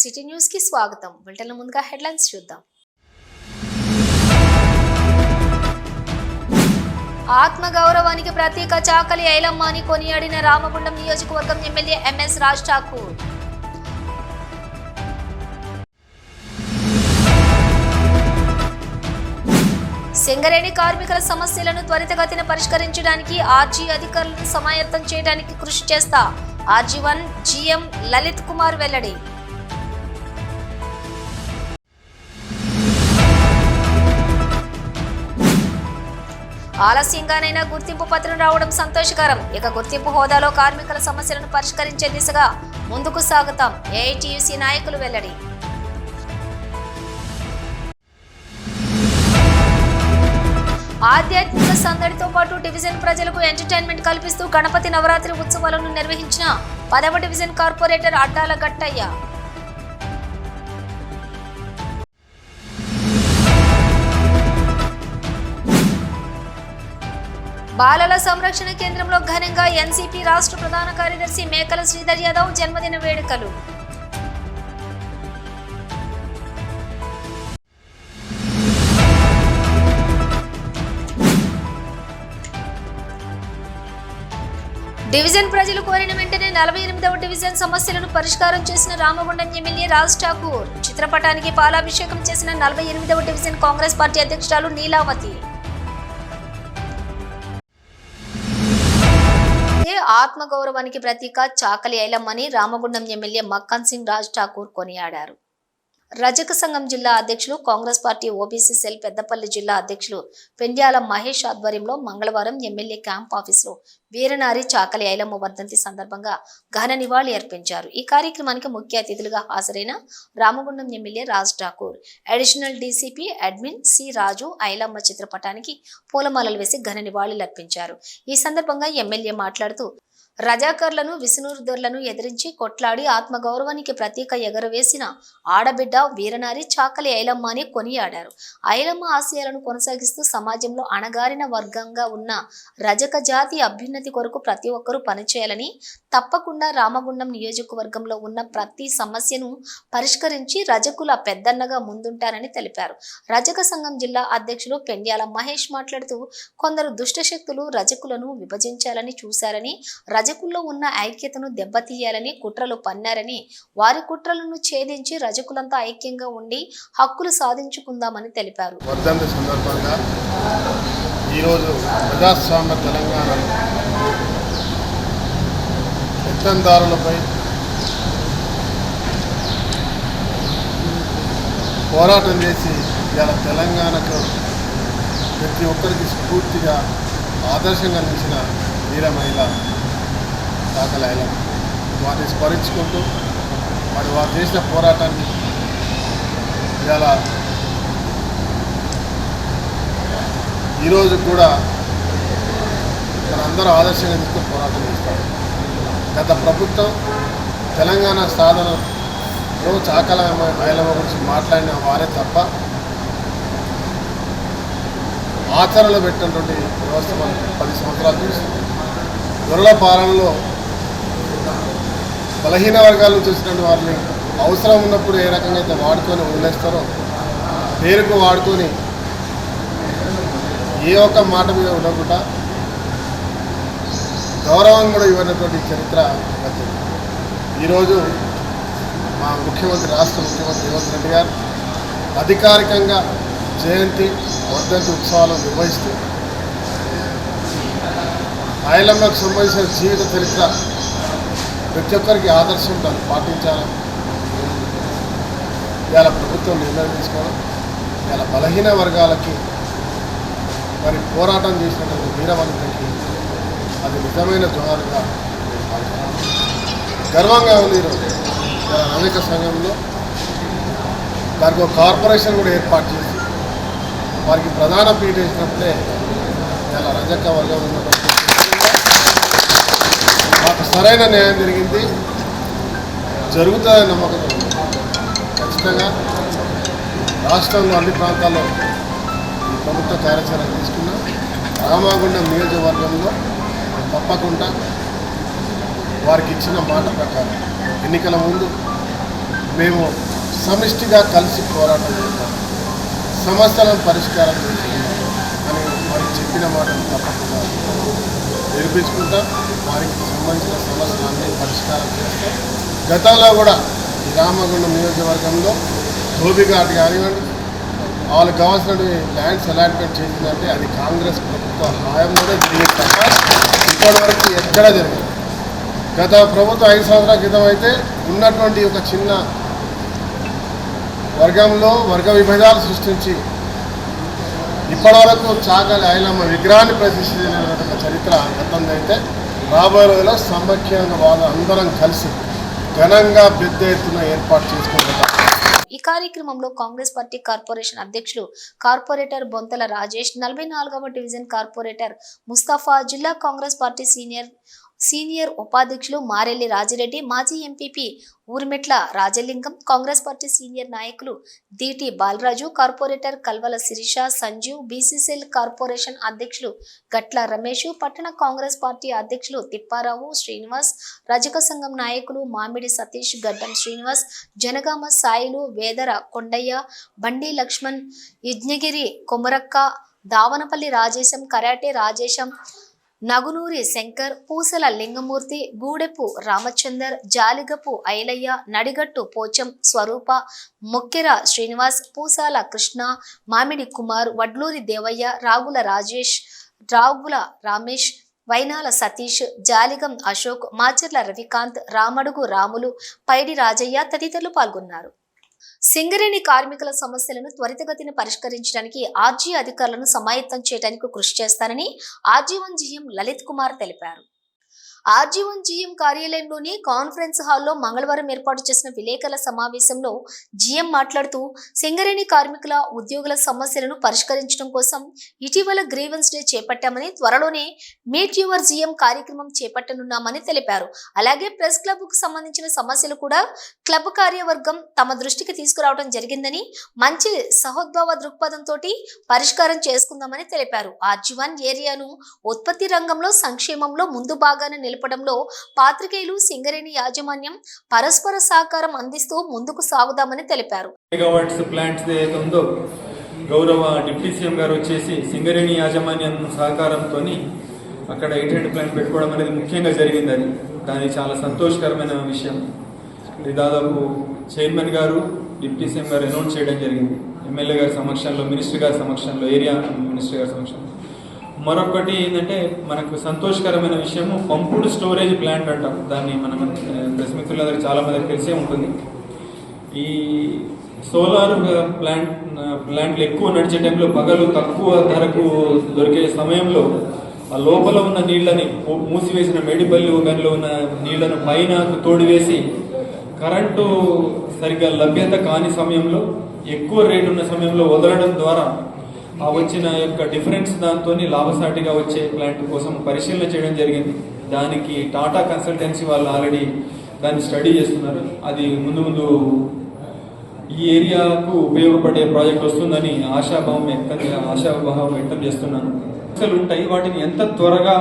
City news కి స్వాగతం. బులెటిన్ల ముందుగా హెడ్లైన్స్ చూద్దాం. ఆత్మగౌరవానికి ప్రతీక చాకలి ఐలమ్మ అని కొనియాడిన రామగుండం నియోజకవర్గం ఎమ్మెల్యే ఎంఎస్ రాజ్ ఠాకూర్. సింగరేణి కార్మికుల సమస్యలను త్వరితగతిన పరిష్కరించడానికి ఆర్జీ అధికారులను సమాయత్తం చేయడానికి కృషి చేస్తా ఆర్జీ1 జీఎం లలిత్ కుమార్ వెల్లడి. ఆలస్యంగానైనా గుర్తింపు పత్రం రావడం సంతోషకరం. ఇక గుర్తింపు హోదాలో కార్మికుల సమస్యలను పరిష్కరించే దిశగా ముందుకు సాగుతాం. ఏఐటీయూసీ నాయకులు వెల్లడి. ఆధ్యాత్మిక సందడితో పాటు డివిజన్ ప్రజలకు ఎంటర్టైన్మెంట్ కల్పిస్తూ గణపతి నవరాత్రి ఉత్సవాలను నిర్వహించిన 10వ డివిజన్ కార్పొరేటర్ అడ్డాల గట్టయ్య. బాలల సంరక్షణ కేంద్రంలో ఘనంగా ఎన్సీపీ రాష్ట్ర ప్రధాన కార్యదర్శి మేకల శ్రీధర్ యాదవ్ జన్మదిన వేడుకలు. డివిజన్ ప్రజలు కోరిన వెంటనే 48వ డివిజన్ సమస్యలను పరిష్కారం చేసిన రామగుండం ఎమ్మెల్యే రాజ్ ఠాకూర్. చిత్రపటానికి పాలాభిషేకం చేసిన 48వ డివిజన్ కాంగ్రెస్ పార్టీ అధ్యక్షురాలు నీలావతి. ఆత్మగౌరవానికి ప్రతీక చాకలి ఐలమ్మని రామగుండం ఎమ్మెల్యే మక్కన్ సింగ్ రాజ్ ఠాకూర్ కొనియాడారు. రజక సంఘం జిల్లా అధ్యక్షులు, Congress party OBC cell Peddapalli జిల్లా అధ్యక్షులు పెండ్యాల మహేష్ ఆధ్వర్యంలో మంగళవారం ఎమ్మెల్యే క్యాంప్ ఆఫీసులో వీరనారి చాకలి ఐలమ్మ వర్ధంతి సందర్భంగా ఘన నివాళి అర్పించారు. ఈ కార్యక్రమానికి ముఖ్య అతిథులుగా హాజరైన Ramagundam MLA Raj Thakur, additional DCP admin C Raju Ailamma చిత్రపటానికి పూలమాలలు వేసి ఘన నివాళులు అర్పించారు. ఈ సందర్భంగా ఎమ్మెల్యే మాట్లాడుతూ రజాకర్లను, విసునూరుదొరలను ఎదిరించి కొట్లాడి ఆత్మగౌరవానికి ప్రతీక ఎగరవేసిన ఆడబిడ్డ వీరనారి చాకలి ఐలమ్మ అని కొనియాడారు. ఐలమ్మ ఆశయాలను కొనసాగిస్తూ సమాజంలో అణగారిన వర్గంగా ఉన్న రజక జాతి అభ్యున్నతి కొరకు ప్రతి ఒక్కరూ పనిచేయాలని, తప్పకుండా రామగుండం నియోజకవర్గంలో ఉన్న ప్రతి సమస్యను పరిష్కరించి రజకుల పెద్దన్నగా ముందుంటారని తెలిపారు. రజక సంఘం జిల్లా అధ్యక్షులు పెండ్యాల మహేష్ మాట్లాడుతూ కొందరు దుష్టశక్తులు రజకులను విభజించాలని చూశారని, రజకుల్లో ఉన్న ఐక్యతను దెబ్బతీయాలని కుట్రలు పన్నారని, వారి కుట్రలను ఛేదించి రజకులంతా ఐక్యంగా ఉండి హక్కులు సాధించుకుందామని తెలిపారు. వర్ధంతి సందర్భంగా ఈరోజు ప్రజాస్వామ్య తెలంగాణలో పెత్తందారులపై పోరాటం చేసి ఇలా తెలంగాణకు ప్రతి ఒక్కరికి స్ఫూర్తిగా ఆదర్శంగా నిలిచిన వీర మహిళ చాకలి ఐలమ్మ. వారిని స్మరించుకుంటూ వారు చేసిన పోరాటాన్ని ఇలా ఈరోజు కూడా మనందరూ ఆదర్శంగా తీసుకుని పోరాటం చేస్తారు. గత ప్రభుత్వం తెలంగాణ సాధనలో చాకలి ఐలమ్మ గురించి మాట్లాడిన వారే తప్ప ఆచరణలో పెట్టినటువంటి వ్యవస్థ మనం 10 సంవత్సరాలు చూస్తుంది. దొరల పాలనలో బలహీన వర్గాల నుంచి వచ్చినటువంటి వారిని అవసరం ఉన్నప్పుడు ఏ రకంగా అయితే వాడుకొని వదిలేస్తారో పేరుకు వాడుకొని ఏ ఒక్క మాట మీద ఉండకుండా గౌరవం కూడా ఇవ్వనటువంటి చరిత్ర గత. ఈరోజు మా రాష్ట్ర ముఖ్యమంత్రి రేవంత్ రెడ్డి గారు అధికారికంగా జయంతి వర్ధంతి ఉత్సవాలను నిర్వహిస్తూ ఐలమ్మకు సంబంధించిన జీవిత చరిత్ర ప్రతి ఒక్కరికి ఆదర్శం దాన్ని పాటించాలని ఇవాళ ప్రభుత్వం నిర్ణయం తీసుకోవడం, ఇవాళ బలహీన వర్గాలకి మరి పోరాటం చేసినటువంటి వీరవనితకి అది నిజమైన జోహారుగా గర్వంగా ఉంది. ఈరోజు రజక సంఘంలో దానికి ఒక కార్పొరేషన్ కూడా ఏర్పాటు చేసి వారికి ప్రధాన పీఠ ఇచ్చినప్పుడే ఇలా రజక వర్గం ఉన్నటువంటి మాకు సరైన న్యాయం జరిగింది, జరుగుతుందని నమ్మకంతో ఖచ్చితంగా రాష్ట్రంలో అన్ని ప్రాంతాల్లో ఈ ప్రభుత్వ కార్యాచరణ తీసుకున్న రామగుండం నియోజకవర్గంలో తప్పకుండా వారికి ఇచ్చిన మాట ప్రకారం ఎన్నికల ముందు మేము సమిష్టిగా కలిసి పోరాటం చేస్తాం, సమస్యలను పరిష్కారం చేసుకుంటాం అని వారికి చెప్పిన మాటను తప్పకుండా నిరూపించుకుంటాం. వారికి సంబంధించిన సమస్యలన్నీ పరిష్కారం చేస్తాం. గతంలో కూడా ఈ రామగుండం నియోజకవర్గంలో ధోబిఘాట్ కానివ్వండి, వాళ్ళకి కావాల్సిన ల్యాండ్స్ అలాట్మెంట్ చేసిందంటే అది కాంగ్రెస్ ప్రభుత్వ హయాంలోనే జరిగింది తప్ప ఇప్పటివరకు ఎక్కడా జరిగింది. గత ప్రభుత్వం 5 సంవత్సరాల క్రితం అయితే ఉన్నటువంటి ఒక చిన్న వర్గంలో వర్గ విభేదాలు సృష్టించి ఇప్పటివరకు చాకలి ఐలమ్మ విగ్రహాన్ని ప్రతిష్ఠించిన చరిత్ర గతంలో అయితే రాబోయే రోజుల్లో సమైక్యంగా అందరం కలిసి ఘనంగా పెద్ద ఎత్తున ఏర్పాటు చేసుకుంటున్నాం. ఈ కార్యక్రమంలో కాంగ్రెస్ పార్టీ కార్పొరేషన్ అధ్యక్షులు కార్పొరేటర్ బొంతల రాజేష్, 44వ డివిజన్ కార్పొరేటర్ ముస్తఫా, జిల్లా కాంగ్రెస్ పార్టీ సీనియర్ ఉపాధ్యక్షులు మారెల్లి రాజిరెడ్డి, మాజీ MPP Urmetla Rajalingam, Congress party senior నాయకులు Deeti Balaraju, corporator Kalvala Sirisha, Sanjeev, BCCL corporation అధ్యక్షులు గట్ల రమేష్, పట్టణ కాంగ్రెస్ పార్టీ అధ్యక్షులు తిప్పారావు, శ్రీనివాస్, రజక సంఘం నాయకులు మామిడి సతీష్, గడ్డం శ్రీనివాస్, జనగామ సాయిలు, వేదర కొండయ్య, బండి లక్ష్మణ్, యజ్ఞగిరి కొమరక్క, దావనపల్లి రాజేశం, కరాటే రాజేశం, నగునూరి శంకర్, పూసల లింగమూర్తి, గూడెపు రామచందర్, జాలిగపు ఐలయ్య, నడిగట్టు పోచం స్వరూప, మొక్కెర శ్రీనివాస్, పూసాల కృష్ణ, మామిడి కుమార్, వడ్లూరి దేవయ్య, రాగుల రాజేష్, రాగుల రమేష్, వైనాల సతీష్, జాలిగం అశోక్, మాచర్ల రవికాంత్, రామడుగు రాములు, పైడి రాజయ్య తదితరులు పాల్గొన్నారు. సింగరేణి కార్మికుల సమస్యలను త్వరితగతిన పరిష్కరించడానికి ఆర్జీ అధికారులను సమాయత్తం చేయడానికి కృషి చేస్తానని ఆర్జీ1 జీఎం లలిత్ కుమార్ తెలిపారు. ఆర్జీ1 జీఎం కార్యాలయంలోని కాన్ఫరెన్స్ హాల్లో మంగళవారం ఏర్పాటు చేసిన విలేకరుల సమావేశంలో జీఎం మాట్లాడుతూ సింగరేణి కార్మికుల ఉద్యోగుల సమస్యలను పరిష్కరించడం కోసం ఇటీవల గ్రీవెన్స్ డే చేపట్టామని, త్వరలోనే మీట్ యువర్ జీఎం కార్యక్రమం చేపట్టనున్నామని తెలిపారు. అలాగే ప్రెస్ క్లబ్ కు సంబంధించిన సమస్యలు కూడా క్లబ్ కార్యవర్గం తమ దృష్టికి తీసుకురావడం జరిగిందని, మంచి సహోద్భావ దృక్పథంతో పరిష్కారం చేసుకుందామని తెలిపారు. ఆర్జీ1 ఏరియాను ఉత్పత్తి రంగంలో సంక్షేమంలో ముందు భాగాన్ని నిలపడంలో పాత్రికేయులు, సింగరేణి యాజమాన్యం పరస్పర సహకారం అందిస్తూ ముందుకు సాగుదామని తెలిపారు. మెగావాట్స్ ప్లాంట్స్ ఏదైతే ఉందో గౌరవ డిప్యూటీ సీఎం గారు వచ్చేసి సింగరేణి యాజమాన్యం సహకారంతో అక్కడ 800 ప్లాంట్ పెట్టుకోవడం అనేది ముఖ్యంగా జరిగింది. దాని చాలా సంతోషకరమైన విషయం. ఇది దాదాపు చైర్మన్ గారు, డిప్యూటీ సీఎం గారు అనౌన్స్ చేయడం జరిగింది. ఎమ్మెల్యే గారి సమక్షంలో, మినిస్టర్ గారి సమక్షంలో, ఏరియా మినిస్టర్ గారి సమక్షంలో. మరొకటి ఏంటంటే మనకు సంతోషకరమైన విషయము పంపుడు స్టోరేజ్ ప్లాంట్ అంటాం. దాన్ని మనం ప్రెస్ మిత్రులందరికీ చాలా మందికి తెలిసే ఉంటుంది. ఈ సోలార్ ప్లాంట్లు ఎక్కువ నడిచే టైంలో, పగలు తక్కువ ధరకు దొరికే సమయంలో ఆ లోపల ఉన్న నీళ్లని, మూసివేసిన మేడిపల్లి గనిలో ఉన్న నీళ్లను పైన తోడివేసి కరెంటు సరిగ్గా లభ్యత కాని సమయంలో, ఎక్కువ రేటు ఉన్న సమయంలో వదలడం ద్వారా ఆ వచ్చిన యొక్క డిఫరెన్స్ దాంతో లాభసాటిగా వచ్చే ప్లాంట్ కోసం పరిశీలన చేయడం జరిగింది. దానికి టాటా కన్సల్టెన్సీ వాళ్ళు ఆల్రెడీ దాన్ని స్టడీ చేస్తున్నారు. అది ముందు ముందు ఈ ఏరియాకు ఉపయోగపడే ప్రాజెక్ట్ వస్తుందని ఆశాభావం వ్యక్తం చేస్తున్నాను. సమస్యలు ఉంటాయి, వాటిని ఎంత త్వరగా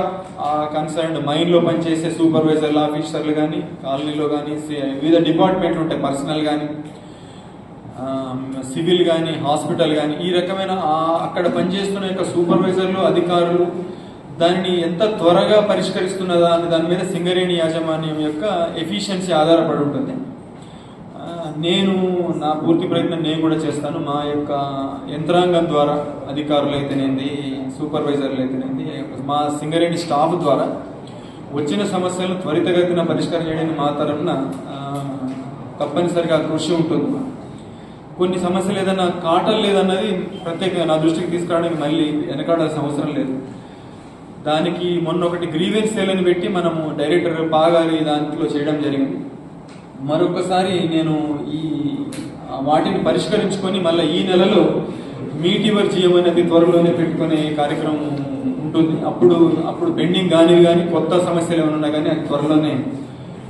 ఆ కన్సర్న్ మైన్లో పనిచేసే సూపర్వైజర్లు, ఆఫీసర్లు కానీ, కాలనీలో కానీ, వివిధ డిపార్ట్మెంట్లు ఉంటాయి, పర్సనల్ కానీ, సివిల్ కానీ, హాస్పిటల్ కానీ, ఈ రకమైన అక్కడ పనిచేస్తున్న యొక్క సూపర్వైజర్లు, అధికారులు దానిని ఎంత త్వరగా పరిష్కరిస్తున్నదా అని దాని మీద సింగరేణి యాజమాన్యం యొక్క ఎఫిషియన్సీ ఆధారపడి ఉంటుంది. నేను నా పూర్తి ప్రయత్నం నేను కూడా చేస్తాను. మా యొక్క యంత్రాంగం ద్వారా, అధికారులు అయితేనేది, సూపర్వైజర్లు అయితేనేది, మా సింగరేణి స్టాఫ్ ద్వారా వచ్చిన సమస్యలను త్వరితగతిన పరిష్కారం చేయడానికి మా తరఫున తప్పనిసరిగా కృషి ఉంటుంది. కొన్ని సమస్యలు ఏదైనా కాటలు లేదన్నది ప్రత్యేకంగా నా దృష్టికి తీసుకురావడానికి మళ్ళీ వెనకాడాల్సిన అవసరం లేదు. దానికి మొన్న ఒకటి గ్రీవెన్స్ సేలని పెట్టి మనము డైరెక్టర్ పాగారి దాంట్లో చేయడం జరిగింది. మరొకసారి నేను ఈ వాటిని పరిష్కరించుకొని మళ్ళీ ఈ నెలలో మీట్ యువర్ జీఎం అనేది త్వరలోనే పెట్టుకునే కార్యక్రమం ఉంటుంది. అప్పుడు పెండింగ్ కానివి కానీ, కొత్త సమస్యలు ఏమైనా ఉన్నా కానీ అది త్వరలోనే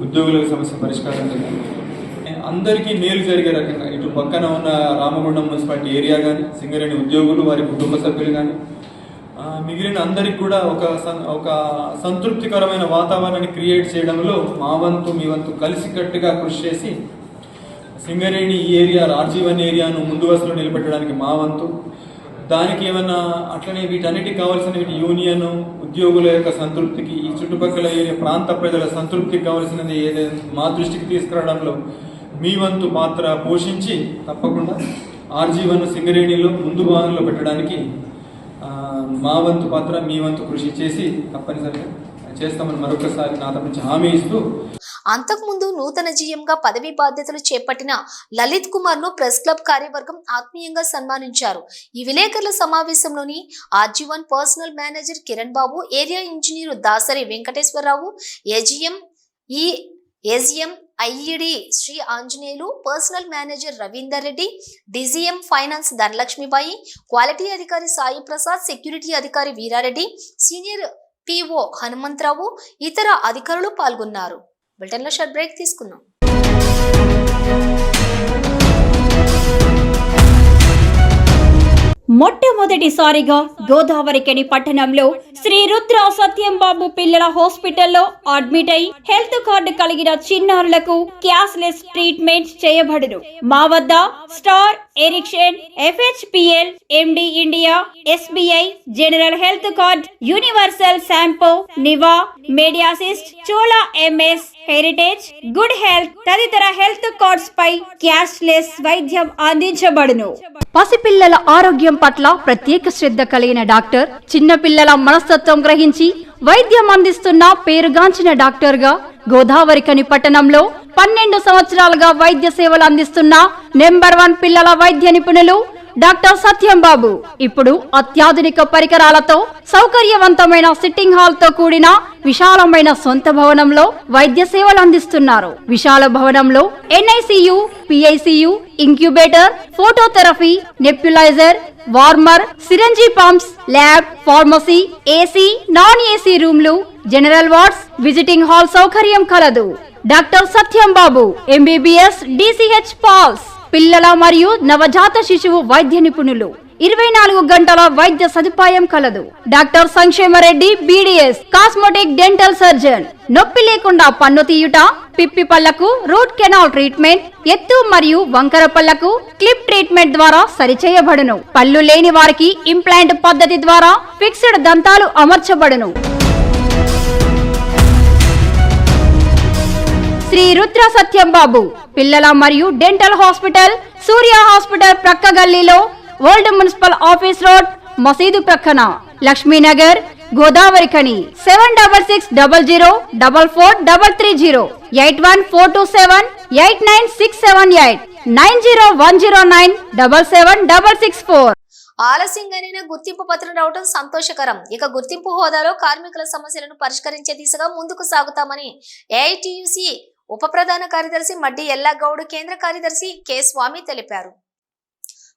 ఉద్యోగుల సమస్య పరిష్కారం జరిగింది. అందరికీ మేలు జరిగే రకంగా ఇటు పక్కన ఉన్న రామగుండం మున్సిపాలిటీ ఏరియా కానీ, సింగరేణి ఉద్యోగులు, వారి కుటుంబ సభ్యులు కానీ, మిగిలిన అందరికి కూడా ఒక సంతృప్తికరమైన వాతావరణాన్ని క్రియేట్ చేయడంలో మా వంతు, మీ వంతు కలిసికట్టుగా కృషి చేసి సింగరేణి ఏరియా RG1 ఏరియాను ముందు వరుసలో నిలబెట్టడానికి మా వంతు. దానికి ఏమన్నా అట్లనే వీటన్నిటికి కావాల్సిన యూనియన్ ఉద్యోగుల యొక్క సంతృప్తికి, ఈ చుట్టుపక్కల ఏరియా ప్రాంత ప్రజల సంతృప్తికి కావాల్సినది ఏదైనా మా దృష్టికి తీసుకురావడంలో మీ వంతు పాత్ర పోషించి తప్పకుండా RG1 సింగరేణిలో ముందు భాగంలో పెట్టడానికి మా వంతు పాత్ర, మీ వంతు కృషి చేసి తప్పనిసరిగా చేస్తామని మరొకసారి నా తరపు నుంచి హామీ ఇస్తూ. అంతకుముందు నూతన జీఎంగా పదవీ బాధ్యతలు చేపట్టిన లలిత్ కుమార్ ను ప్రెస్ క్లబ్ కార్యవర్గం ఆత్మీయంగా సన్మానించారు. ఈ విలేకరుల సమావేశంలోని RG1 personnel manager Kiran Babu, area engineer Dasari Venkateswararao, AGM IED Shri Anjaneyulu, personnel manager Ravinder Reddy, DGM finance Dhanalakshmibai, quality అధికారి సాయి ప్రసాద్, సెక్యూరిటీ అధికారి వీరారెడ్డి, సీనియర్ PO హనుమంతరావు, ఇతర అధికారులు పాల్గొన్నారు. బులెటిన్లో షార్ట్ బ్రేక్ తీసుకున్నాం. మొట్టమొదటిసారిగా గోదావరికని పట్టణంలో శ్రీ రుద్ర సత్యంబాబు పిల్లల హాస్పిటల్లో అడ్మిట్ అయి హెల్త్ కార్డు కలిగిన చిన్నారులకు క్యాష్లెస్ ట్రీట్మెంట్ చేయబడును. మా వద్ద Star, Ericson, FHPL, MD India, SBI, general health card, Universal Sompo, Niva, Medi Assist, Chola MS, Heritage, good health తదితర హెల్త్ కార్డ్స్ పై క్యాష్లెస్ వైద్యం అందించబడును. పసిపిల్లల ఆరోగ్యం పట్ల ప్రత్యేక శ్రద్ధ కలిగిన డాక్టర్, చిన్నపిల్లల మనస్తత్వం గ్రహించి వైద్యం అందిస్తున్న పేరుగాంచిన డాక్టర్ గా గోదావరికని పట్టణంలో 12 సంవత్సరాలుగా వైద్య సేవలు అందిస్తున్న నెంబర్ 1 పిల్లల వైద్య నిపుణులు డాక్టర్ సత్యంబాబు ఇప్పుడు అత్యాధునిక పరికరాలతో సౌకర్యవంతమైన సిట్టింగ్ హాల్ తో కూడిన విశాలమైన సొంత భవనంలో వైద్య సేవలు అందిస్తున్నారు. విశాల భవనంలో NICU, PICU, incubator, phototherapy, nebuliser, warmer, syringe pumps, lab, pharmacy, AC, non AC రూమ్లు, జనరల్ వార్డ్స్, విజిటింగ్ హాల్ సౌకర్యం కలదు. Doctor Satyambabu MBBS, DCH PALS, పిల్లల మరియు నవజాత శిశువు వైద్య నిపుణులు. 24 గంటల వైద్య సదుపాయం కలదు. Doctor Sankshema Reddy BDS, cosmetic dental surgeon. నొప్పి లేకుండా పన్ను తీయుట, పిప్పి పళ్లకు రూట్ కెనాల్ ట్రీట్మెంట్, ఎత్తు మరియు వంకర పళ్లకు క్లిప్ ట్రీట్మెంట్ ద్వారా సరిచేయబడును. పళ్ళు లేని వారికి ఇంప్లాంట్ పద్ధతి ద్వారా ఫిక్స్డ్ దంతాలు అమర్చబడును. శ్రీ రుద్ర సత్యంబాబు పిల్లల మరియు డెంటల్ హాస్పిటల్, సూర్య హాస్పిటల్ ప్రక్క గల్లీలో, ఓల్డ్ మున్సిపల్ ఆఫీస్ రోడ్, మసీదు ప్రక్కన, లక్ష్మీనగర్, గోదావరికని. 7600004430, 8142789678, 9010977664. ఆలస్యంగానైనా గుర్తింపు పత్రం రావడం సంతోషకరం. ఇక గుర్తింపు హోదాలో కార్మికుల సమస్యలను పరిష్కరించే దిశగా ముందుకు సాగుతామని AITUC ఉప ప్రధాన కార్యదర్శి మడ్డి ఎల్లాగౌడ్, కేంద్ర కార్యదర్శి K స్వామి తెలిపారు.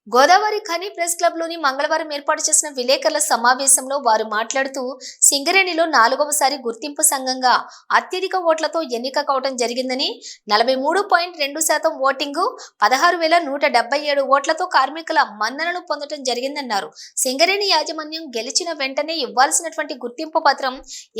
గోదావరి ఖని ప్రెస్ క్లబ్ లోని మంగళవారం ఏర్పాటు చేసిన విలేకరుల సమావేశంలో వారు మాట్లాడుతూ, సింగరేణిలో 4వసారి గుర్తింపు సంఘంగా అత్యధిక ఓట్లతో ఎన్నిక కావడం జరిగిందని, 43.2% ఓటింగు, 16,177 ఓట్లతో కార్మికుల మన్ననలు పొందడం జరిగిందన్నారు. సింగరేణి యాజమాన్యం గెలిచిన వెంటనే ఇవ్వాల్సినటువంటి గుర్తింపు పత్రం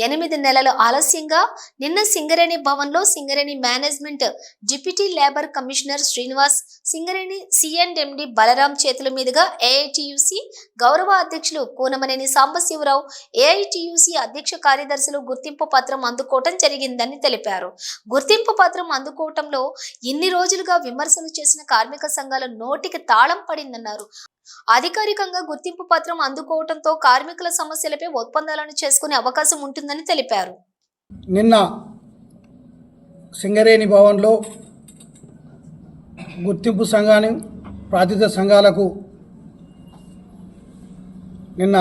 8 నెలలు ఆలస్యంగా నిన్న సింగరేణి భవన్లో Singareni management deputy labour commissioner Srinivas, Singareni C&MD Balaram చేతుల మీదుగా AITUC గౌరవ అధ్యక్షులు కూనమనేని సాంబశివరావు, AITUC అధ్యక్ష కార్యదర్శులు గుర్తింపు పత్రం అందుకోవటం జరిగిందని తెలిపారు. గుర్తింపు పత్రం అందుకోవటంలో ఇన్ని రోజులుగా విమర్శలు చేసిన కార్మిక సంఘాల నోటికి తాళం పడిందన్నారు. అధికారికంగా గుర్తింపు పత్రం అందుకోవటంతో కార్మికుల సమస్యలపై ఒప్పందాలను చేసుకునే అవకాశం ఉంటుందని తెలిపారు. నిన్న సింగరేణి భవన్లో గుర్తింపు సంఘాన్ని ప్రాతినిధ్య సంఘాలకు నిన్న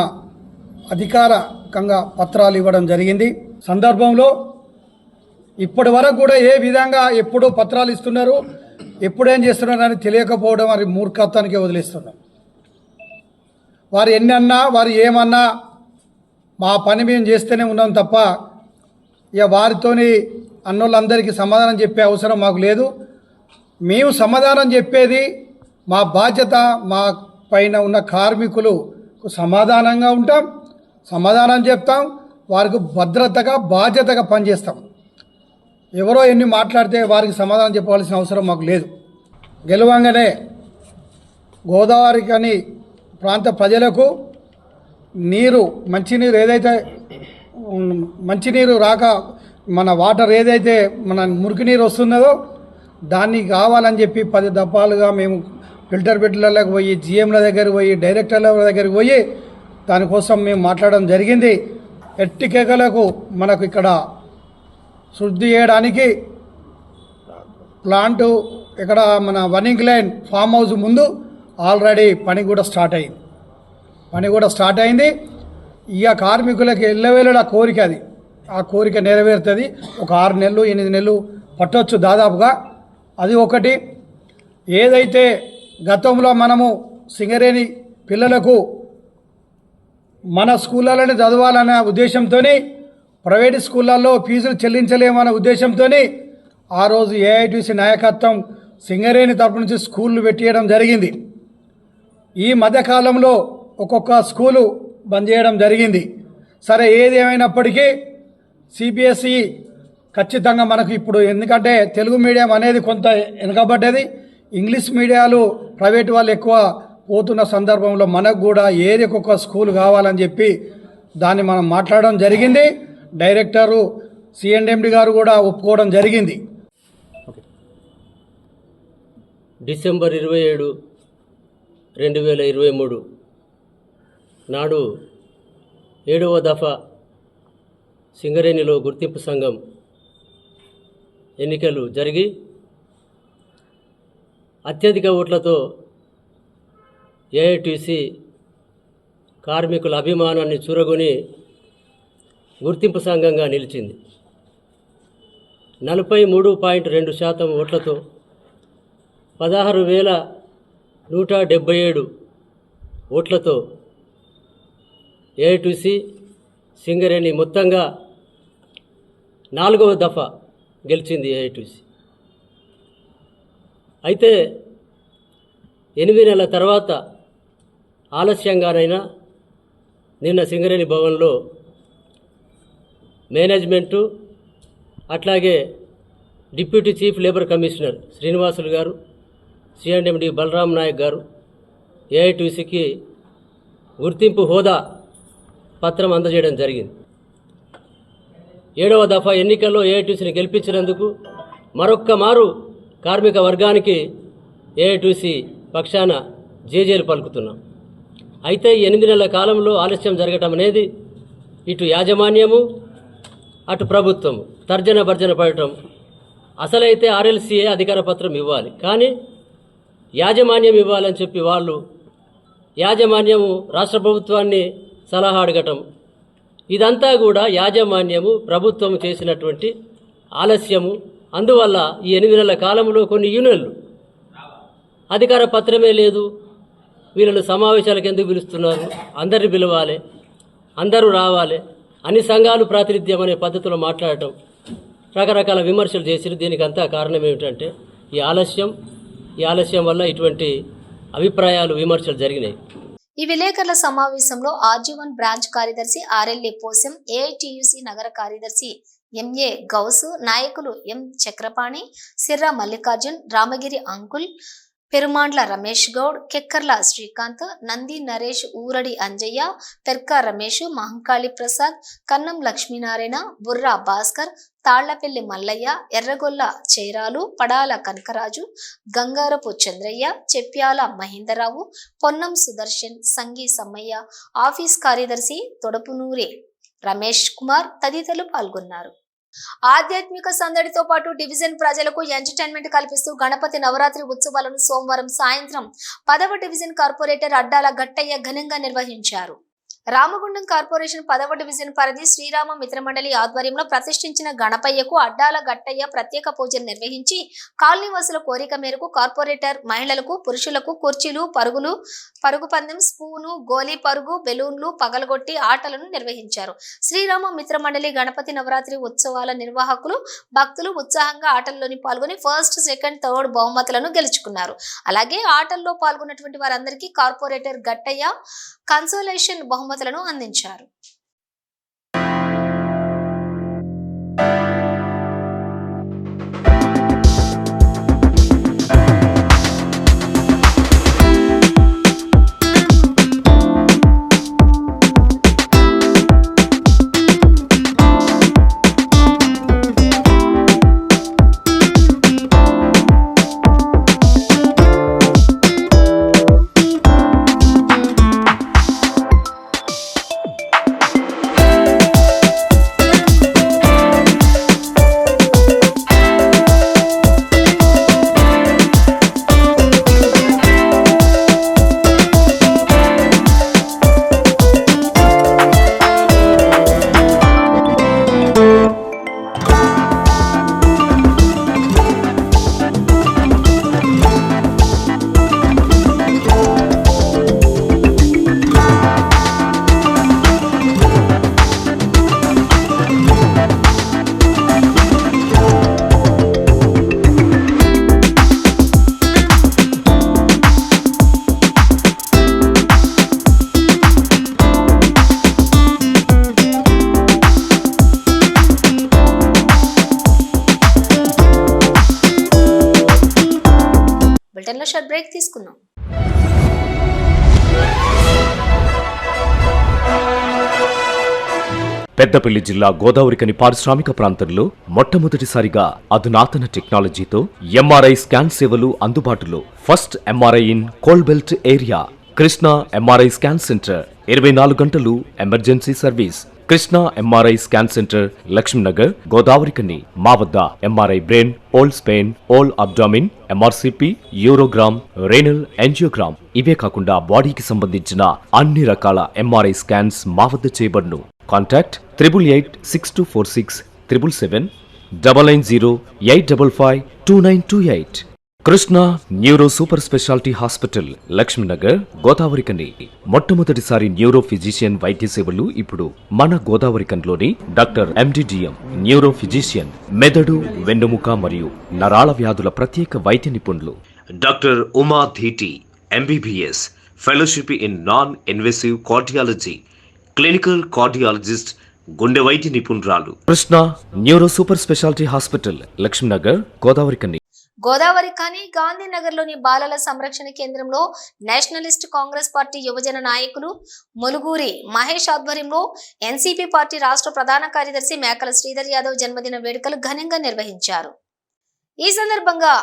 అధికారికంగా పత్రాలు ఇవ్వడం జరిగింది. సందర్భంలో ఇప్పటి వరకు కూడా ఏ విధంగా ఎప్పుడు పత్రాలు ఇస్తున్నారు, ఎప్పుడేం చేస్తున్నారని తెలియకపోవడం వారి మూర్ఖత్వానికి వదిలేస్తున్నాం. వారు ఎన్నన్నా, వారు ఏమన్నా మా పని మేము చేస్తూనే ఉన్నాం తప్ప ఇక వారితోని అన్నోళ్ళందరికీ సమాధానం చెప్పే అవసరం మాకు లేదు. మేము సమాధానం చెప్పేది మా బాధ్యత. మా పైన ఉన్న కార్మికులకు సమాధానంగా ఉంటాం, సమాధానం చెప్తాం, వారికి భద్రతగా బాధ్యతగా పనిచేస్తాం. ఎవరో ఎన్ని మాట్లాడితే వారికి సమాధానం చెప్పవలసిన అవసరం మాకు లేదు. గెలవంగానే గోదావరి కానీ ప్రాంత ప్రజలకు నీరు మంచినీరు ఏదైతే మంచినీరు రాక మన వాటర్ ఏదైతే మన మురికి నీరు వస్తున్నదో దాన్ని కావాలని చెప్పి 10 దఫాలుగా మేము ఫిల్టర్ బెడ్లకు పోయి జిఎంల దగ్గరికి పోయి డైరెక్టర్ల దగ్గరికి పోయి దానికోసం మేము మాట్లాడడం జరిగింది. ఎట్టికేకలకు మనకు ఇక్కడ శుద్ధి చేయడానికి ప్లాంటు ఇక్కడ మన వన్నింగ్ లైన్ ఫామ్ హౌస్ ముందు ఆల్రెడీ పని కూడా స్టార్ట్ అయింది. ఇక కార్మికులకి ఎల్లవేళ కోరిక అది, ఆ కోరిక నెరవేరుతుంది. ఒక 6 నెలలు 8 నెలలు పట్టొచ్చు దాదాపుగా. అది ఒకటి. ఏదైతే గతంలో మనము సింగరేణి పిల్లలకు మన స్కూళ్ళలోనే చదవాలనే ఉద్దేశంతో ప్రైవేట్ స్కూళ్ళల్లో ఫీజులు చెల్లించలేమనే ఉద్దేశంతో ఆ రోజు ఏఐటీసీ నాయకత్వం సింగరేణి తరపు నుంచి స్కూళ్ళు పెట్టేయడం జరిగింది. ఈ మధ్యకాలంలో ఒక్కొక్క స్కూలు బంద్ చేయడం జరిగింది. సరే, ఏది ఏమైనప్పటికీ సిబిఎస్ఈ ఖచ్చితంగా మనకు ఇప్పుడు, ఎందుకంటే తెలుగు మీడియం అనేది కొంత వెనుకబడ్డది, ఇంగ్లీష్ మీడియాలు ప్రైవేట్ వాళ్ళు ఎక్కువ పోతున్న సందర్భంలో మనకు కూడా ఏరికొక స్కూల్ కావాలని చెప్పి దాన్ని మనం మాట్లాడడం జరిగింది. డైరెక్టరు సిఎండ్ఎండి గారు కూడా ఒప్పుకోవడం జరిగింది. డిసెంబర్ 27, 2023 నాడు 7వ దఫా సింగరేణిలో గుర్తింపు సంఘం ఎన్నికలు జరిగి అత్యధిక ఓట్లతో ఏఐటీసీ కార్మికుల అభిమానాన్ని చూరగొని గుర్తింపు సంఘంగా నిలిచింది. 43.2% ఓట్లతో 16,177 ఓట్లతో ఏఐటీసీ సింగరేణి మొత్తంగా 4వ దఫా గెలిచింది ఏఐటీసీ. అయితే 8 నెలల తర్వాత ఆలస్యంగానైనా నిన్న సింగరేణి భవన్లో మేనేజ్మెంటు, అట్లాగే deputy chief labour commissioner Srinivasulu గారు, సిఎండ్ఎండి బలరాం నాయక్ గారు ఏఐటీసీకి గుర్తింపు హోదా పత్రం అందజేయడం జరిగింది. 7వ దఫా ఎన్నికల్లో ఏఐటీసీని గెలిపించినందుకు మరొక్క మారు కార్మిక వర్గానికి ఏఐటీసీ పక్షాన జేజేలు పలుకుతున్నాం. అయితే 8 నెలల కాలంలో ఆలస్యం జరగటం అనేది ఇటు యాజమాన్యము అటు ప్రభుత్వము తర్జన భర్జన పడటం. అసలైతే ఆర్ఎల్సీఏ అధికార పత్రం ఇవ్వాలి, కానీ యాజమాన్యం ఇవ్వాలని చెప్పి వాళ్ళు యాజమాన్యము రాష్ట్ర ప్రభుత్వాన్ని సలహా అడగటం, ఇదంతా కూడా యాజమాన్యము ప్రభుత్వము చేసినటువంటి ఆలస్యము. అందువల్ల ఈ 8 నెలల కాలంలో కొన్ని యూనియన్లు అధికార పత్రమే లేదు, వీళ్ళను సమావేశాలకు ఎందుకు పిలుస్తున్నారు, అందరిని పిలవాలి, అందరూ రావాలి, అన్ని సంఘాలు ప్రాతినిధ్యం అనే పద్ధతిలో మాట్లాడటం, రకరకాల విమర్శలు చేసి దీనికి అంతా కారణం ఏమిటంటే ఈ ఆలస్యం వల్ల ఇటువంటి అభిప్రాయాలు విమర్శలు జరిగినాయి. ఈ విలేకరుల సమావేశంలో ఆర్జీవన్ బ్రాంచ్ కార్యదర్శి ఆర్ఎల్ఏ పోసం, ఏఐటియుసి నగర కార్యదర్శి ఎంఏ గౌసు, నాయకులు ఎం చక్రపాణి, సిర్రా మల్లికార్జున్, రామగిరి అంకుల్, పెరుమాండ్ల రమేష్ గౌడ్, కెక్కర్ల శ్రీకాంత్, నంది నరేష్, ఊరడి అంజయ్య, పెర్కా రమేష్, మహంకాళి ప్రసాద్, కన్నం లక్ష్మీనారాయణ, బుర్రా భాస్కర్, తాళ్లపల్లి మల్లయ్య, ఎర్రగొల్ల చైరాలు, పడాల కనకరాజు, గంగారపు చంద్రయ్య, చెప్యాల మహేందరరావు, పొన్నం సుదర్శన్, సంగీ సమ్మయ్య, ఆఫీస్ కార్యదర్శి తొడపునూరి రమేష్ కుమార్ తదితరులు పాల్గొన్నారు. ఆధ్యాత్మిక సందడితో పాటు డివిజన్ ప్రజలకు ఎంటర్టైన్మెంట్ కల్పిస్తూ గణపతి నవరాత్రి ఉత్సవాలను సోమవారం సాయంత్రం 10వ డివిజన్ కార్పొరేటర్ అడ్డాల గట్టయ్య ఘనంగా నిర్వహించారు. రామగుండం కార్పొరేషన్ 10వ డివిజన్ పరిధి శ్రీరామ మిత్రమండలి ఆధ్వర్యంలో ప్రతిష్ఠించిన గణపయ్యకు అడ్డాల గట్టయ్య ప్రత్యేక పూజలు నిర్వహించి కాలనీవాసుల కోరిక మేరకు కార్పొరేటర్ మహిళలకు, పురుషులకు కుర్చీలు, పరుగు పందెం, స్పూను, గోలీ పరుగు, బెలూన్లు పగలగొట్టి ఆటలను నిర్వహించారు. శ్రీరామ మిత్రమండలి గణపతి నవరాత్రి ఉత్సవాల నిర్వాహకులు, భక్తులు ఉత్సాహంగా ఆటల్లోని పాల్గొని ఫస్ట్, సెకండ్, థర్డ్ బహుమతులను గెలుచుకున్నారు. అలాగే ఆటల్లో పాల్గొన్నటువంటి వారందరికీ కార్పొరేటర్ గట్టయ్య కన్సోలేషన్ బహుమతులను అందించారు. బులెటిన్లో షార్ట్ బ్రేక్ తీసుకుందాం. పెద్దపల్లి జిల్లా గోదావరికని పారిశ్రామిక ప్రాంతంలో మొట్టమొదటిసారిగా అధునాతన టెక్నాలజీతో ఎంఆర్ఐ స్కాన్ సేవలు అందుబాటులో. First MRI in coal belt area. Krishna MRI scan centre 24 గంటలు emergency service. Krishna MRI scan centre, Laxminagar, Godavarikhani. మా వద్ద MRI brain, whole spine, whole abdomen, MRCP, urogram, renal angiogram, ఇవే కాకుండా బాడీకి సంబంధించిన అన్ని రకాల ఎంఆర్ఐ స్కాన్స్ మా వద్ద చేయబడును. Contact 888646 777 990 855 2928. Krishna neuro super speciality hospital, Laxminagar, Godavarikhani. మొట్టమొదటిసారి న్యూరో ఫిజిషియన్ వైద్య సేవలు ఇప్పుడు మన గోదావరికన్లోని డాక్టర్ ఎండిడిఎం న్యూరో ఫిజిషియన్, మెదడు, వెన్నుముక మరియు నరాల వ్యాధుల ప్రత్యేక వైద్య నిపుణులు. Doctor Uma Dheeti MBBS, fellowship in non invasive cardiology, clinical cardiologist, గుండె వైద్య నిపుణురాలు. Krishna neuro super speciality hospital, Laxminagar, Godavarikhani. Godavarikhani గాంధీనగర్లోని బాలల సంరక్షణ కేంద్రంలో నేషనలిస్ట్ కాంగ్రెస్ పార్టీ యువజన నాయకులు ములుగూరి మహేష్ ఆధ్వర్యంలో ఎన్సీపీ పార్టీ రాష్ట్ర ప్రధాన కార్యదర్శి మేకల శ్రీధర్ యాదవ్ జన్మదిన వేడుకలు ఘనంగా నిర్వహించారు. ఈ సందర్భంగా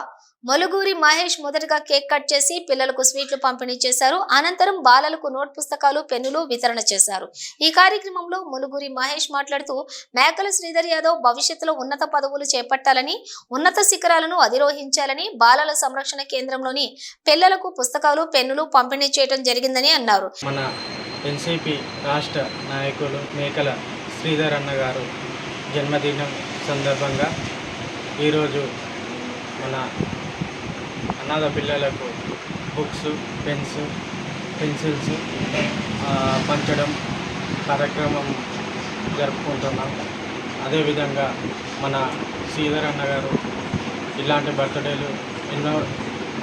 ములుగూరి మహేష్ మొదటగా కేక్ కట్ చేసి పిల్లలకు స్వీట్లు పంపిణీ చేశారు. అనంతరం బాలలకు నోట్ పుస్తకాలు, పెన్నులు వితరణ చేశారు. ఈ కార్యక్రమంలో ములుగూరి మహేష్ మాట్లాడుతూ మేకల శ్రీధర్ యాదవ్ భవిష్యత్తులో ఉన్నత పదవులు చేపట్టాలని, ఉన్నత శిఖరాలను అధిరోహించాలని బాలల సంరక్షణ కేంద్రంలోని పిల్లలకు పుస్తకాలు, పెన్నులు పంపిణీ చేయడం జరిగిందని అన్నారు. మన ఎన్సీపీ రాష్ట్ర నాయకులు మేకల శ్రీధర్ అన్న గారు జన్మదినం సందర్భంగా ఈరోజు మన అనాథ పిల్లలకు బుక్స్, పెన్సిల్స్ పంచడం కార్యక్రమం జరుపుకుంటున్నాం. అదేవిధంగా మన శ్రీధర్ అన్న గారు ఇలాంటి బర్త్డేలు ఎన్నో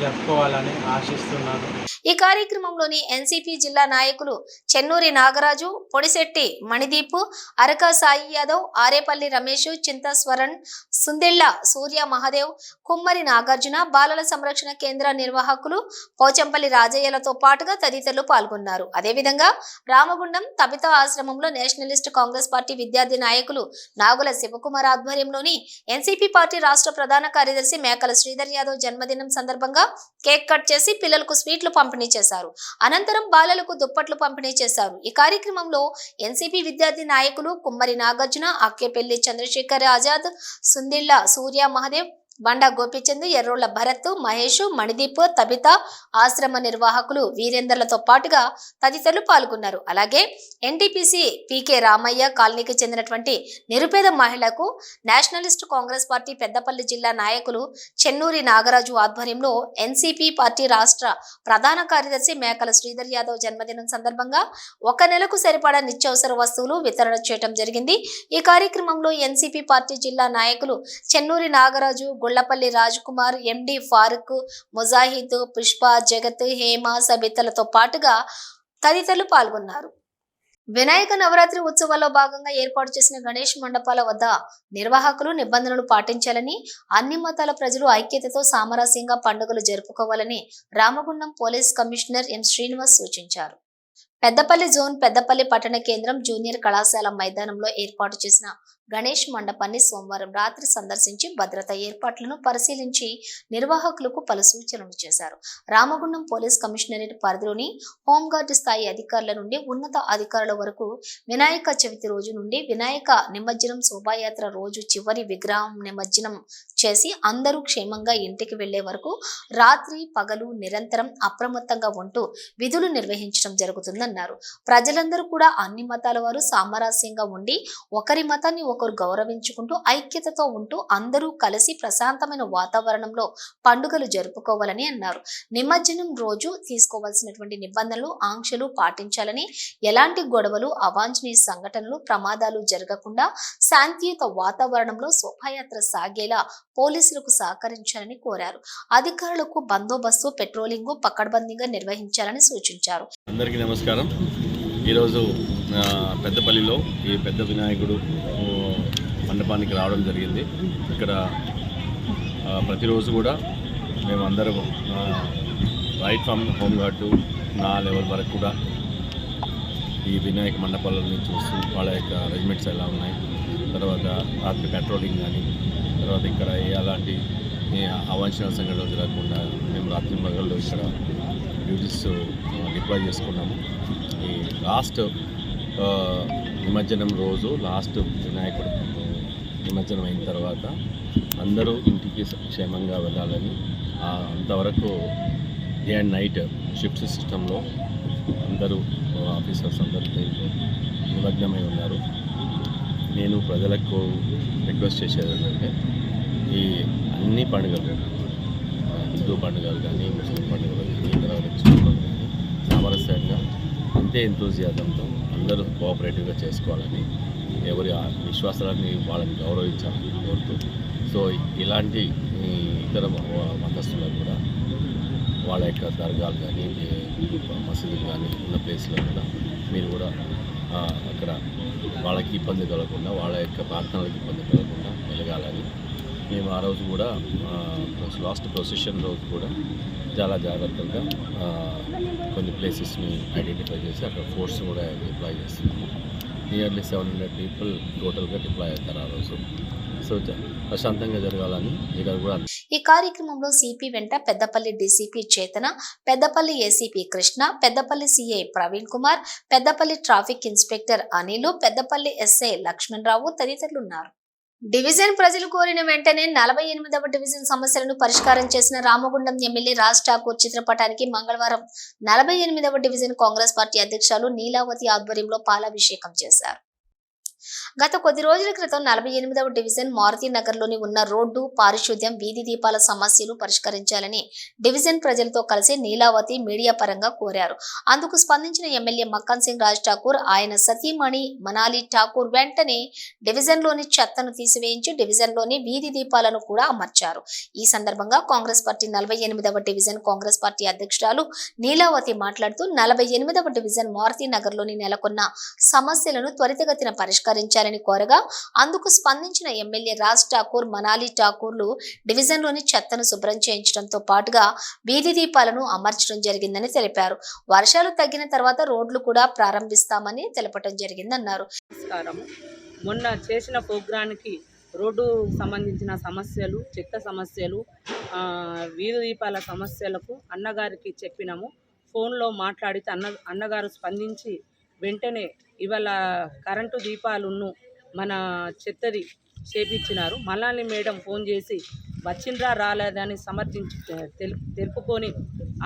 జరుపుకోవాలని ఆశిస్తున్నాను. ఈ కార్యక్రమంలోని ఎన్సీపీ జిల్లా నాయకులు చెన్నూరి నాగరాజు, పొడిశెట్టి మణిదీప్, అరకా సాయి యాదవ్, ఆరేపల్లి రమేష్, చింతాస్వరణ్, సుందిళ్ల సూర్య మహాదేవ్, కుమ్మరి నాగార్జున, బాలల సంరక్షణ కేంద్ర నిర్వాహకులు పోచంపల్లి రాజయ్యలతో పాటుగా తదితరులు పాల్గొన్నారు. అదేవిధంగా రామగుండం తబితా ఆశ్రమంలో నేషనలిస్ట్ కాంగ్రెస్ పార్టీ విద్యార్థి నాయకులు నాగుల శివకుమార్ ఆధ్వర్యంలోని ఎన్సీపీ పార్టీ రాష్ట్ర ప్రధాన కార్యదర్శి మేకల శ్రీధర్ యాదవ్ జన్మదినం సందర్భంగా కేక్ కట్ చేసి పిల్లలకు స్వీట్లు పంపిణీ చేశారు. అనంతరం బాలలకు దుప్పట్లు పంపిణీ చేశారు. ఈ కార్యక్రమంలో ఎన్సీపీ విద్యార్థి నాయకులు కుమ్మరి నాగార్జున, అక్కేపల్లి చంద్రశేఖర్ ఆజాద్, సుందిళ్ల సూర్య మహాదేవ్, బండా గోపిచంద్, ఎర్రోళ్ల భరత్, మహేష్, మణిదీప్, తబిత, ఆశ్రమ నిర్వాహకులు వీరేందర్లతో పాటుగా తదితరులు పాల్గొన్నారు. అలాగే ఎన్టీపీసీ పీకే రామయ్య కాలనీకి చెందినటువంటి నిరుపేద మహిళకు నేషనలిస్ట్ కాంగ్రెస్ పార్టీ పెద్దపల్లి జిల్లా నాయకులు చెన్నూరి నాగరాజు ఆధ్వర్యంలో ఎన్సీపీ పార్టీ రాష్ట్ర ప్రధాన కార్యదర్శి మేకల శ్రీధర్ యాదవ్ జన్మదినం సందర్భంగా 1 నెలకు సరిపడా నిత్యావసర వస్తువులు వితరణ చేయడం జరిగింది. ఈ కార్యక్రమంలో ఎన్సీపీ పార్టీ జిల్లా నాయకులు చెన్నూరి నాగరాజు, గుళ్లపల్లి రాజ్ కుమార్, ఎండి ఫారూక్, ముజాహిద్, పుష్ప, జగత్, హేమ, సబితలతో పాటుగా తదితరులు పాల్గొన్నారు. వినాయక నవరాత్రి ఉత్సవాల్లో భాగంగా ఏర్పాటు చేసిన గణేష్ మండపాల వద్ద నిర్వాహకులు నిబంధనలు పాటించాలని, అన్ని మతాల ప్రజలు ఐక్యతతో సామరస్యంగా పండుగలు జరుపుకోవాలని Ramagundam police commissioner M Srinivas సూచించారు. పెద్దపల్లి జోన్ పెద్దపల్లి పట్టణ కేంద్రం జూనియర్ కళాశాల మైదానంలో ఏర్పాటు చేసిన గణేష్ మండపాన్ని సోమవారం రాత్రి సందర్శించి భద్రతా ఏర్పాట్లను పరిశీలించి నిర్వాహకులకు పలు సూచనలు చేశారు. రామగుండం పోలీస్ కమిషనరేట్ పరిధిలోని హోంగార్డు స్థాయి అధికారుల నుండి ఉన్నత అధికారుల వరకు వినాయక చవితి రోజు నుండి వినాయక నిమజ్జనం శోభాయాత్ర రోజు చివరి విగ్రహం నిమజ్జనం చేసి అందరూ క్షేమంగా ఇంటికి వెళ్లే వరకు రాత్రి పగలు నిరంతరం అప్రమత్తంగా ఉంటూ విధులు నిర్వహించడం జరుగుతుందన్నారు. ప్రజలందరూ కూడా అన్ని మతాల వారు సామరస్యంగా ఉండి ఒకరి మతాన్ని ఒకరు గౌరవించుకుంటూ ఐక్యతతో ఉంటూ అందరూ కలిసి ప్రశాంతమైన వాతావరణంలో పండుగలు జరుపుకోవాలని అన్నారు. నిమజ్జనం రోజు తీసుకోవాల్సినటువంటి నిబంధనలు, ఆంక్షలు పాటించాలని, ఎలాంటి గొడవలు, అవాంఛనీయ సంఘటనలు, ప్రమాదాలు జరగకుండా శాంతియుత వాతావరణంలో శోభాయాత్ర సాగేలా పోలీసులకు సహకరించాలని కోరారు. అధికారులకు బందోబస్తు, పెట్రోలింగ్ పకడ్బందీగా నిర్వహించాలని సూచించారు. అందరికీ నమస్కారం. ఈరోజు పెద్దపల్లిలో ఈ పెద్ద వినాయకుడు మండపానికి రావడం జరిగింది. ఇక్కడ ప్రతిరోజు కూడా మేమందరం రైట్ ఫ్రమ్ హోమ్ గార్డు నా లెవెల్ వరకు కూడా ఈ వినాయక మండపాలని చూస్తూ వాళ్ళ యొక్క అరేంజ్మెంట్స్ ఎలా ఉన్నాయి, తర్వాత రాత్రి పెట్రోలింగ్ కానీ, తర్వాత ఇక్కడ అలాంటి అవాంఛనీయ సంఘటనలు జరగకుండా మేము రాత్రి మగళ్ళు ఇక్కడ డ్యూటీస్ డిప్లాయ్ చేసుకున్నాము. ఈ లాస్ట్ నిమజ్జనం రోజు లాస్ట్ వినాయకుడు నిమజ్జనం అయిన తర్వాత అందరూ ఇంటికి క్షేమంగా వెళ్ళాలని అంతవరకు డే అండ్ నైట్ షిఫ్ట్ సిస్టంలో అందరూ ఆఫీసర్స్ అందరూ నిమగ్నమై ఉన్నారు. నేను ప్రజలకు రిక్వెస్ట్ చేసేది ఏంటంటే ఈ అన్ని పండుగలు, హిందూ పండుగలు కానీ, ముస్లిం పండుగలు కానీ, ఇతర క్రిస్టియన్ పండుగలు కానీ సామరస్యంగా అంతే ఎంతూజియాజంతో అందరూ కోఆపరేటివ్గా చేసుకోవాలని, ఎవరి విశ్వాసాలని వాళ్ళని గౌరవించాలని కోరుతూ, సో ఇలాంటి ఇతర మతస్థులకు కూడా వాళ్ళ యొక్క దర్గాలు కానీ, మసీదులు కానీ ఉన్న ప్లేస్లో కూడా మీరు కూడా అక్కడ వాళ్ళకి ఇబ్బంది కలగకుండా, వాళ్ళ యొక్క ప్రార్థనలకు ఇబ్బంది కలగకుండా వెలగాలని మేము ఆ రోజు కూడా లాస్ట్ ప్రొసెషన్ రోజు కూడా చాలా జాగ్రత్తగా కొన్ని ప్లేసెస్ని ఐడెంటిఫై చేసి అక్కడ ఫోర్స్ కూడా డిప్లాయ్ చేస్తున్నాము. నియర్లీ 700 పీపుల్ టోటల్గా డిప్లాయ్ అవుతారు ఆ రోజు. సో ప్రశాంతంగా జరగాలని ఇక్కడ కూడా. ఈ కార్యక్రమంలో సిపి వెంట Peddapalli DCP Chetana, Peddapalli ACP Krishna, Peddapalli CI Praveen Kumar, Peddapalli traffic inspector Anil, Peddapalli SI Laxman Rao తదితరులు ఉన్నారు. డివిజన్ ప్రజలు కోరిన వెంటనే 48వ డివిజన్ సమస్యలను పరిష్కారం చేసిన రామగుండం ఎమ్మెల్యే రాజ్ ఠాకూర్ చిత్రపటానికి మంగళవారం 48వ డివిజన్ కాంగ్రెస్ పార్టీ అధ్యక్షురాలు నీలావతి ఆధ్వర్యంలో పాలాభిషేకం చేశారు. గత కొద్ది రోజుల క్రితం 48వ డివిజన్ మారుతి నగర్లోని ఉన్న రోడ్డు, పారిశుద్ధ్యం, వీధి దీపాల సమస్యలు పరిష్కరించాలని డివిజన్ ప్రజలతో కలిసి నీలావతి మీడియా పరంగా కోరారు. అందుకు స్పందించిన ఎమ్మెల్యే మక్కన్ సింగ్ రాజ్ ఠాకూర్, ఆయన సతీమణి మనాలి ఠాకూర్ వెంటనే డివిజన్లోని చెత్తను తీసివేయించి డివిజన్లోని వీధి దీపాలను కూడా అమర్చారు. ఈ సందర్భంగా కాంగ్రెస్ పార్టీ 48వ డివిజన్ కాంగ్రెస్ పార్టీ అధ్యక్షురాలు నీలావతి మాట్లాడుతూ 48వ డివిజన్ మారుతి నగర్లోని నెలకొన్న సమస్యలను త్వరితగతిన పరిష్కరించాలని కోరగా, అందుకు స్పందించిన ఎమ్మెల్యే రాజ్ ఠాకూర్, మనాలి ఠాకూర్లు డివిజన్లోని చెత్తను శుభ్రం చేయించడంతో పాటుగా వీధి దీపాలను అమర్చడం జరిగిందని తెలిపారు. వర్షాలు తగ్గిన తర్వాత రోడ్లు కూడా ప్రారంభిస్తామని తెలపడం జరిగిందన్నారు. మొన్న చేసిన ప్రోగ్రాంకి రోడ్డు సంబంధించిన సమస్యలు, చెత్త సమస్యలు, వీధి దీపాల సమస్యలకు అన్నగారికి చెప్పినాము. ఫోన్లో మాట్లాడితే అన్నగారు స్పందించి వెంటనే ఇవాళ కరెంటు దీపాలను మన చెత్తది చేపించినారు. మల్లాని మేడం ఫోన్ చేసి వచ్చిండ్రా రాలేదని సమర్థించి తెలుపుకొని,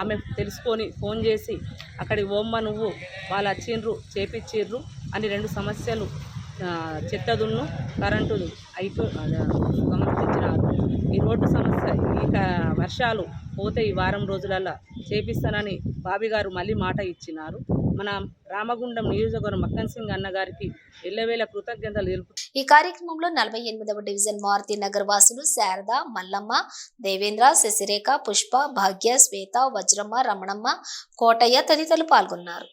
ఆమె తెలుసుకొని ఫోన్ చేసి అక్కడికి ఓమ్మ నువ్వు వాళ్ళు వచ్చిండ్రు చేపించిర్రు అని 2 సమస్యలు చెత్తదును కరెంటును సమర్పించినారు. ఈ రోడ్డు సమస్య ఇక వర్షాలు పోతే ఈ వారం రోజులలో చేపిస్తానని బాబీ గారు మళ్ళీ మాట ఇచ్చినారు. మన రామగుండం నియోజకవర్గం మక్కన్ సింగ్ అన్న గారికి ఎల్లవేళ కృతజ్ఞతలు తెలుపు. ఈ కార్యక్రమంలో 48వ డివిజన్ మారుతి నగర్ వాసులు శారద, మల్లమ్మ, దేవేంద్ర, శశిరేఖ, పుష్ప, భాగ్య, శ్వేత, వజ్రమ్మ, రమణమ్మ, కోటయ్య తదితరులు పాల్గొన్నారు.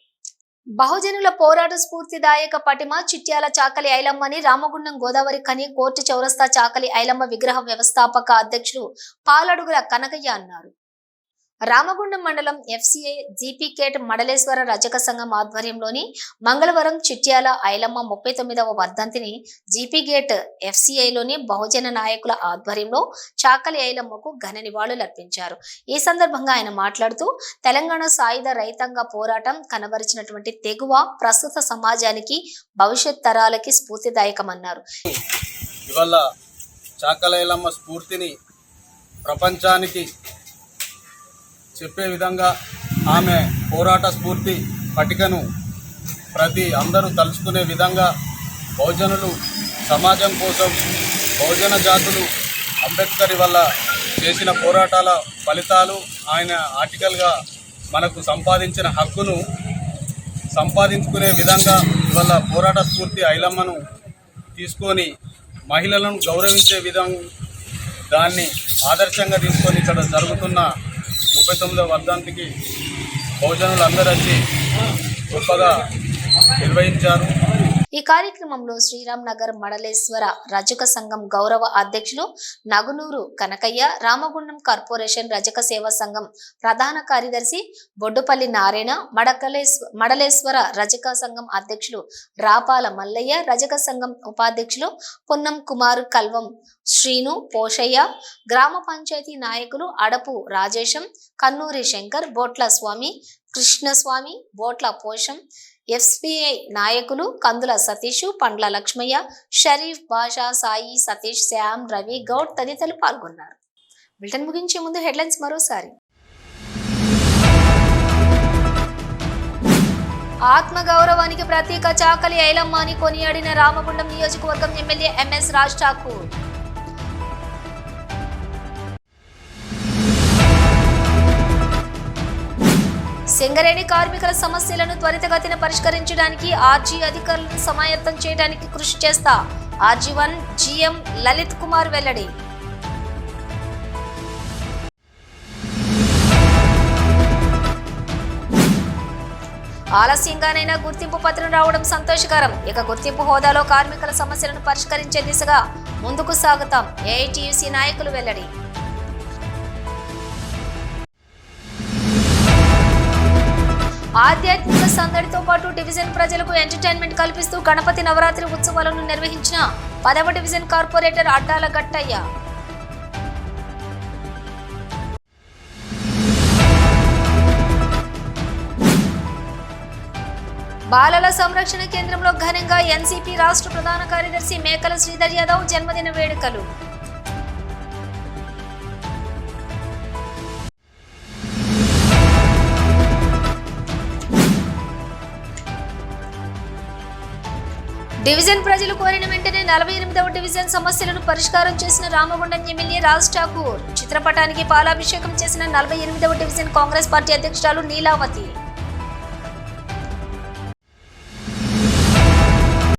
బహుజనుల పోరాట స్ఫూర్తిదాయక పటిమ చిట్యాల చాకలి ఐలమ్మని రామగుండం గోదావరి ఖని కోర్టు చౌరస్తా చాకలి ఐలమ్మ విగ్రహ వ్యవస్థాపక అధ్యక్షులు పాలడుగుల కనకయ్య అన్నారు. రామగుండం మండలం FCI జీపీకేట్ మడలేశ్వర రజక సంఘం ఆధ్వర్యంలోని మంగళవారం చిట్యాల ఐలమ్మ 39వ వర్ధంతిని జీపీగేట్ FCIలోని బహుజన నాయకుల ఆధ్వర్యంలో చాకలి ఐలమ్మకు ఘన నివాళులర్పించారు. ఈ సందర్భంగా ఆయన మాట్లాడుతూ, తెలంగాణ సాయుధ రైతాంగ పోరాటం కనబరిచినటువంటి తెగువ ప్రస్తుత సమాజానికి, భవిష్యత్ తరాలకి స్ఫూర్తిదాయకమన్నారు. ఇవాళ చాకలి ఐలమ్మ స్ఫూర్తిని ప్రపంచానికి చెప్పే విధంగా ఆమె పోరాట స్ఫూర్తి పట్టికను అందరూ తలుచుకునే విధంగా బహుజనులు సమాజం కోసం, బహుజన జాతులు అంబేద్కర్ వల్ల చేసిన పోరాటాల ఫలితాలు, ఆయన ఆర్టికల్గా మనకు సంపాదించిన హక్కును సంపాదించుకునే విధంగా ఇవాళ పోరాట స్ఫూర్తి ఐలమ్మను తీసుకొని మహిళలను గౌరవించే విధంగా దాన్ని ఆదర్శంగా తీసుకొని ఇక్కడ జరుగుతున్న 39వ వర్ధంతికి బహుజనులు అందరూ వచ్చి గొప్పగా నిర్వహించారు. ఈ కార్యక్రమంలో శ్రీరామ్ నగర్ మడలేశ్వర రజక సంఘం గౌరవ అధ్యక్షులు నగునూరు కనకయ్య, రామగుండం కార్పొరేషన్ రజక సేవా సంఘం ప్రధాన కార్యదర్శి బొడ్డుపల్లి నారాయణ, మడలేశ్వర రజక సంఘం అధ్యక్షులు రాపాల మల్లయ్య, రజక సంఘం ఉపాధ్యక్షులు పొన్నం కుమార్, కల్వం శ్రీను, పోషయ్య, గ్రామ పంచాయతీ నాయకులు అడపు రాజేశం, కన్నూరి శంకర్, బోట్ల స్వామి, కృష్ణస్వామి, బోట్ల పోషం, ఎఫ్సిఐ నాయకులు కందుల సతీష్, పండ్ల లక్ష్మయ్య, షరీఫ్, బాషా, సాయి, సతీష్, శ్యామ్, రవి, గౌడ్ తదితరులు పాల్గొన్నారు. బులెటిన్ ముగించే ముందు హెడ్లైన్స్ మరోసారి. ఆత్మగౌరవానికి ప్రతీక చాకలి ఐలమ్మ అని కొనియాడిన రామగుండం నియోజకవర్గం ఎమ్మెల్యే ఎంఎస్ రాజ్ ఠాకూర్. సింగరేణి కార్మికుల సమస్యలను త్వరితగతిన పరిష్కరించడానికి ఆర్జీ అధికారులను సమాయత్తం చేయడానికి కృషి చేస్తా RG1 GM లలిత్ కుమార్ వెల్లడి. ఆలస్యంగానైనా గుర్తింపు పత్రం రావడం సంతోషకరం. ఇక గుర్తింపు హోదాలో కార్మికుల సమస్యలను పరిష్కరించే దిశగా ముందుకు సాగుతాం. AITUC నాయకులు వెల్లడి. ఆధ్యాత్మిక సందడితో పాటు డివిజన్ ప్రజలకు ఎంటర్టైన్మెంట్ కల్పిస్తూ గణపతి నవరాత్రి ఉత్సవాలను నిర్వహించిన 10వ డివిజన్ కార్పొరేటర్ అడ్డాల గట్టయ్య. బాలల సంరక్షణ కేంద్రంలో ఘనంగా NCP రాష్ట్ర ప్రధాన కార్యదర్శి మేకల శ్రీధర్ యాదవ్ జన్మదిన వేడుకలు. డివిజన్ ప్రజలు కోరిన వెంటనే 48వ డివిజన్ సమస్యలను పరిష్కారం చేసిన రామగుండం ఎమ్మెల్యే రాజ్ ఠాకూర్. చిత్రపటానికి పాలాభిషేకం చేసిన 48వ డివిజన్ కాంగ్రెస్ పార్టీ అధ్యక్షురాలు నీలావతి.